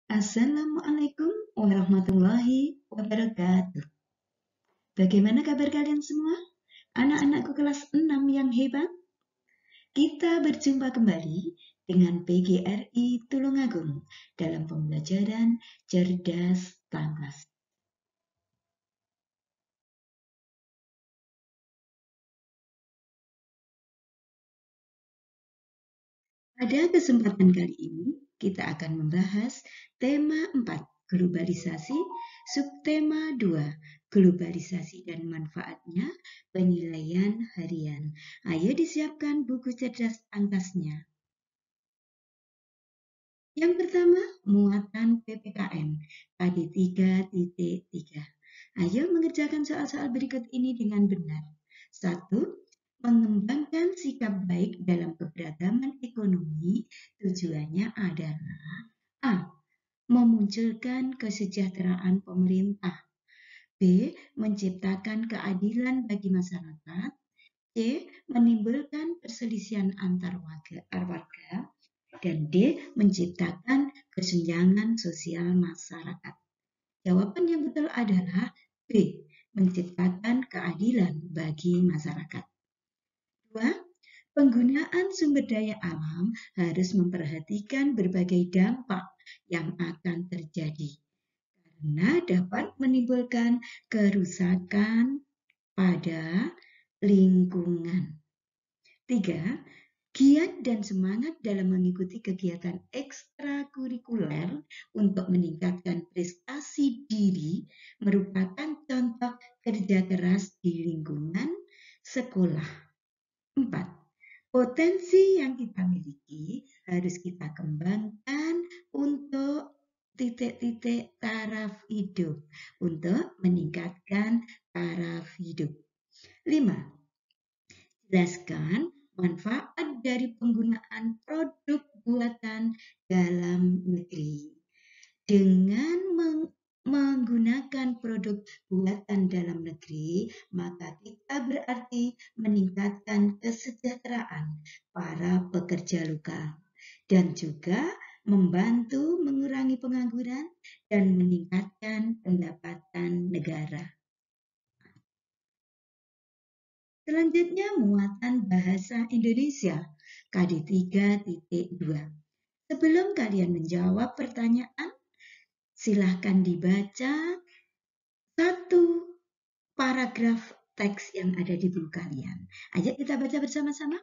Assalamualaikum warahmatullahi wabarakatuh. Bagaimana kabar kalian semua? Anak-anakku kelas 6 yang hebat. Kita berjumpa kembali dengan PGRI Tulungagung dalam pembelajaran Cerdas Tangkas. Pada kesempatan kali ini, kita akan membahas tema 4, globalisasi, subtema 2, globalisasi dan manfaatnya, penilaian harian. Ayo disiapkan buku cerdas tangkasnya. Yang pertama, muatan PPKM, KD 3.3. Ayo mengerjakan soal-soal berikut ini dengan benar. 1. Mengembangkan sikap baik dalam keberagaman ekonomi, tujuannya adalah A. Memunculkan kesejahteraan pemerintah, B. Menciptakan keadilan bagi masyarakat, C. Menimbulkan perselisihan antar warga, dan D. Menciptakan kesenjangan sosial masyarakat. Jawaban yang betul adalah B. Menciptakan keadilan bagi masyarakat. 2. Penggunaan sumber daya alam harus memperhatikan berbagai dampak yang akan terjadi karena dapat menimbulkan kerusakan pada lingkungan. 3. Giat dan semangat dalam mengikuti kegiatan ekstrakurikuler untuk meningkatkan prestasi diri merupakan contoh kerja keras di lingkungan sekolah. 4. Potensi yang kita miliki harus kita kembangkan untuk titik-titik taraf hidup, untuk meningkatkan taraf hidup. 5. Jelaskan manfaat dari penggunaan produk buatan dalam negeri. Dengan menggunakan produk buatan dalam negeri, maka kita berarti meningkatkan kesejahteraan para pekerja lokal dan juga membantu mengurangi pengangguran dan meningkatkan pendapatan negara. Selanjutnya, muatan bahasa Indonesia, KD 3.2. Sebelum kalian menjawab pertanyaan, silahkan dibaca satu paragraf teks yang ada di buku kalian. Ayo kita baca bersama-sama.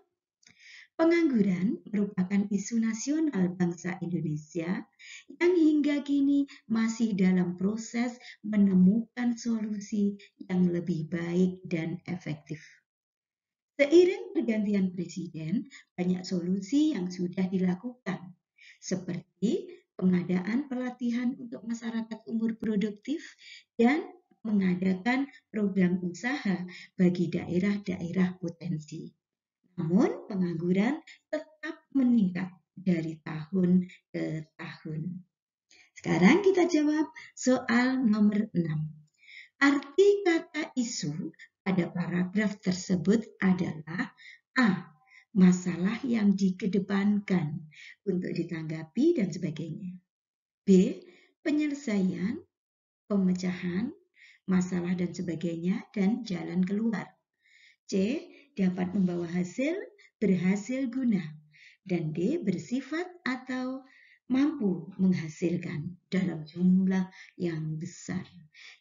Pengangguran merupakan isu nasional bangsa Indonesia yang hingga kini masih dalam proses menemukan solusi yang lebih baik dan efektif. Seiring pergantian presiden, banyak solusi yang sudah dilakukan, seperti pengadaan pelatihan untuk masyarakat umur produktif dan mengadakan program usaha bagi daerah-daerah potensi. Namun, pengangguran tetap meningkat dari tahun ke tahun. Sekarang kita jawab soal nomor 6. Arti kata isu pada paragraf tersebut adalah A. Masalah yang dikedepankan untuk ditanggapi dan sebagainya. B. Penyelesaian, pemecahan, masalah dan sebagainya, dan jalan keluar. C. Dapat membawa hasil, berhasil guna. Dan D. Bersifat atau mampu menghasilkan dalam jumlah yang besar.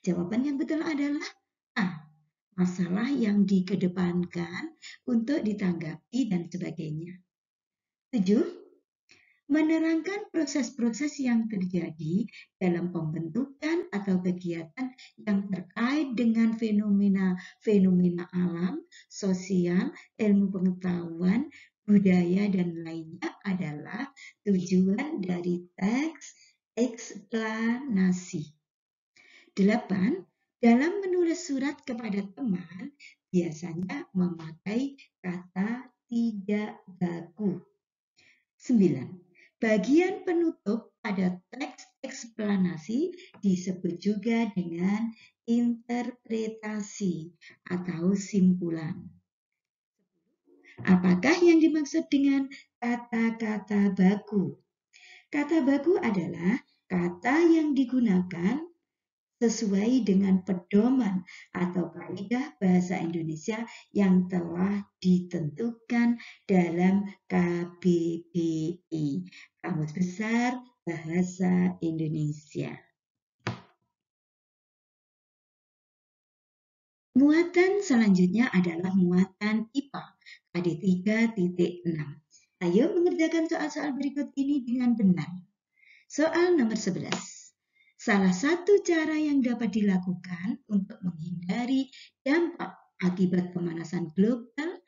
Jawaban yang betul adalah A. Masalah yang dikedepankan untuk ditanggapi dan sebagainya. 7. Menerangkan proses-proses yang terjadi dalam pembentukan atau kegiatan yang terkait dengan fenomena alam, sosial, ilmu pengetahuan, budaya, dan lainnya adalah tujuan dari teks eksplanasi. 8. Dalam menulis surat kepada teman, biasanya memakai kata tidak baku. 9. Bagian penutup pada teks eksplanasi disebut juga dengan interpretasi atau simpulan. Apakah yang dimaksud dengan kata-kata baku? Kata baku adalah Kata yang digunakan sesuai dengan pedoman atau kaidah bahasa Indonesia yang telah ditentukan dalam KBBI, Kamus Besar Bahasa Indonesia. Muatan selanjutnya adalah muatan IPA KD 3.6. Ayo mengerjakan soal-soal berikut ini dengan benar. Soal nomor 11. Salah satu cara yang dapat dilakukan untuk menghindari dampak akibat pemanasan global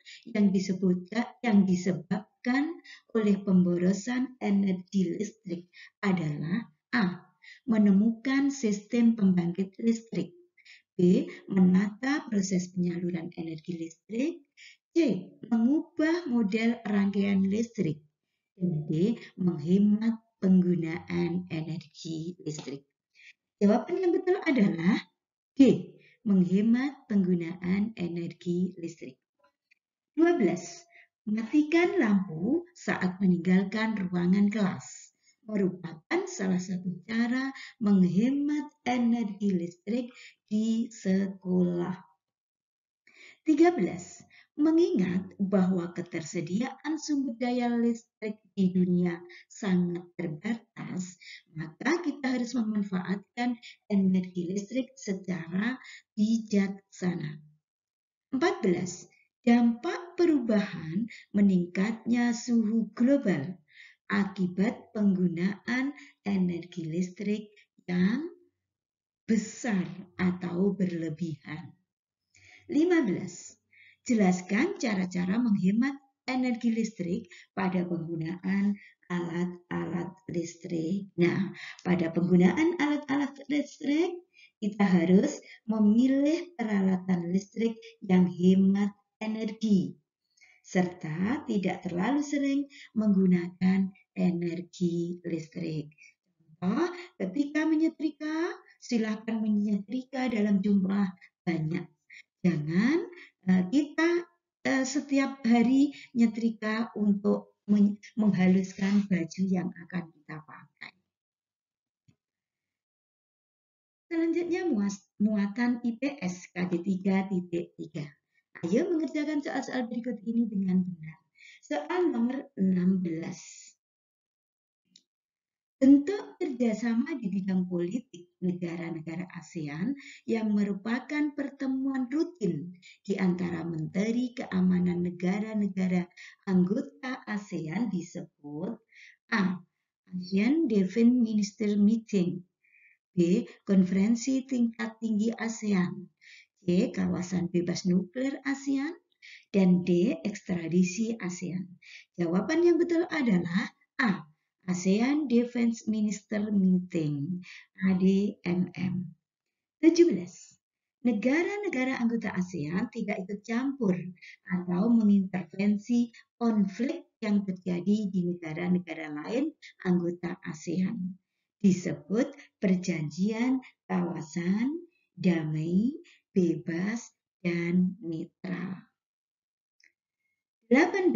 yang disebabkan oleh pemborosan energi listrik adalah A. Menemukan sistem pembangkit listrik. B. Menata proses penyaluran energi listrik. C. Mengubah model rangkaian listrik. Dan D. Menghemat penggunaan energi listrik. Jawaban yang betul adalah D. Menghemat penggunaan energi listrik. 12. Matikan lampu saat meninggalkan ruangan kelas merupakan salah satu cara menghemat energi listrik di sekolah. 13. Mengingat bahwa ketersediaan sumber daya listrik di dunia sangat terbatas, maka kita harus memanfaatkan energi listrik secara bijaksana. 14. Dampak perubahan meningkatnya suhu global akibat penggunaan energi listrik yang besar atau berlebihan. 15. Jelaskan cara-cara menghemat energi listrik pada penggunaan alat-alat listrik. Nah, pada penggunaan alat-alat listrik, kita harus memilih peralatan listrik yang hemat energi, serta tidak terlalu sering menggunakan energi listrik. Contoh, ketika menyetrika, silakan menyetrika dalam jumlah banyak. Jangan kita setiap hari nyetrika untuk menghaluskan baju yang akan kita pakai. Selanjutnya muatan IPS KD 3.3. Ayo mengerjakan soal-soal berikut ini dengan benar. Soal nomor 16. Bentuk kerjasama di bidang politik negara-negara ASEAN yang merupakan pertemuan rutin di antara Menteri Keamanan negara-negara anggota ASEAN disebut A. ASEAN Defense Minister Meeting. B. Konferensi tingkat tinggi ASEAN. C. Kawasan bebas nuklir ASEAN. Dan D. Ekstradisi ASEAN. Jawaban yang betul adalah A. ASEAN Defense Minister Meeting, ADMM. 17. Negara-negara anggota ASEAN tidak ikut campur atau mengintervensi konflik yang terjadi di negara-negara lain anggota ASEAN. Disebut Perjanjian Kawasan Damai, Bebas, dan Netral. 18.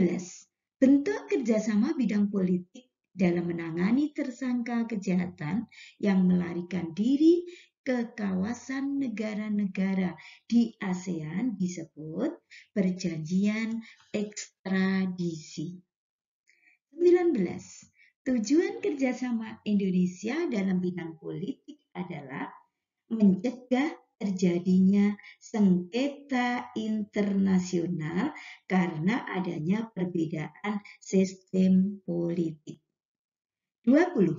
Bentuk kerjasama bidang politik dalam menangani tersangka kejahatan yang melarikan diri ke kawasan negara-negara di ASEAN disebut Perjanjian Ekstradisi. 19. Tujuan kerjasama Indonesia dalam bidang politik adalah mencegah terjadinya sengketa internasional karena adanya perbedaan sistem politik. 20.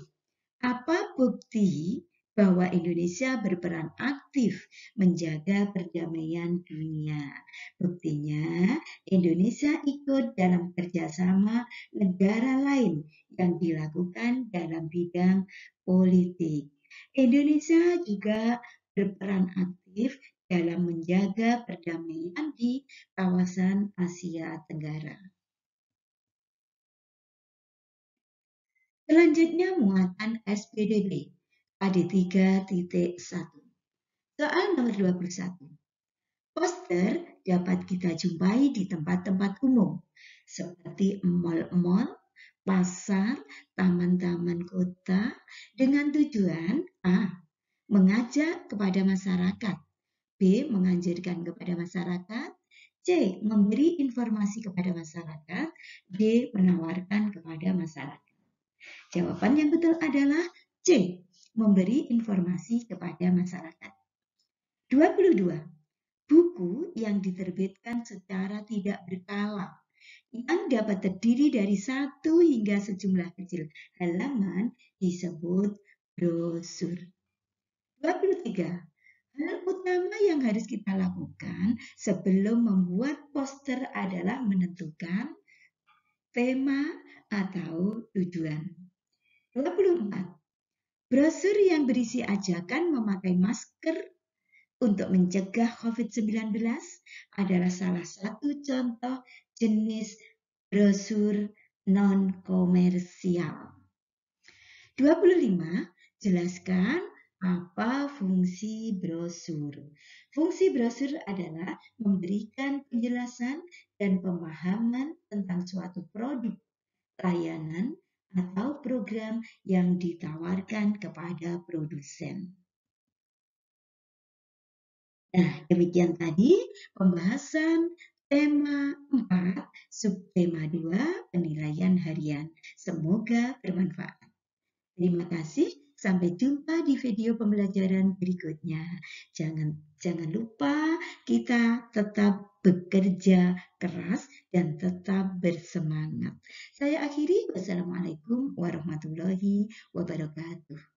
Apa bukti bahwa Indonesia berperan aktif menjaga perdamaian dunia? Buktinya, Indonesia ikut dalam kerjasama negara lain yang dilakukan dalam bidang politik. Indonesia juga berperan aktif dalam menjaga perdamaian di kawasan Asia Tenggara. Selanjutnya muatan SPDB KD 3.1. Soal nomor 21. Poster dapat kita jumpai di tempat-tempat umum seperti mal-mal, pasar, taman-taman kota dengan tujuan kepada masyarakat. B. Menganjurkan kepada masyarakat. C. Memberi informasi kepada masyarakat. D. Menawarkan kepada masyarakat. Jawaban yang betul adalah C. Memberi informasi kepada masyarakat. 22. Buku yang diterbitkan secara tidak berkala yang dapat terdiri dari 1 hingga sejumlah kecil halaman disebut brosur. 23. Hal utama yang harus kita lakukan sebelum membuat poster adalah menentukan tema atau tujuan. 24. Brosur yang berisi ajakan memakai masker untuk mencegah COVID-19 adalah salah satu contoh jenis brosur non-komersial. 25. Jelaskan apa fungsi brosur. Fungsi brosur adalah memberikan penjelasan dan pemahaman tentang suatu produk, layanan, atau program yang ditawarkan kepada produsen. Nah, demikian tadi pembahasan tema 4, subtema 2, penilaian harian. Semoga bermanfaat. Terima kasih. Sampai jumpa di video pembelajaran berikutnya. Jangan lupa kita tetap bekerja keras dan tetap bersemangat. Saya akhiri. Wassalamualaikum warahmatullahi wabarakatuh.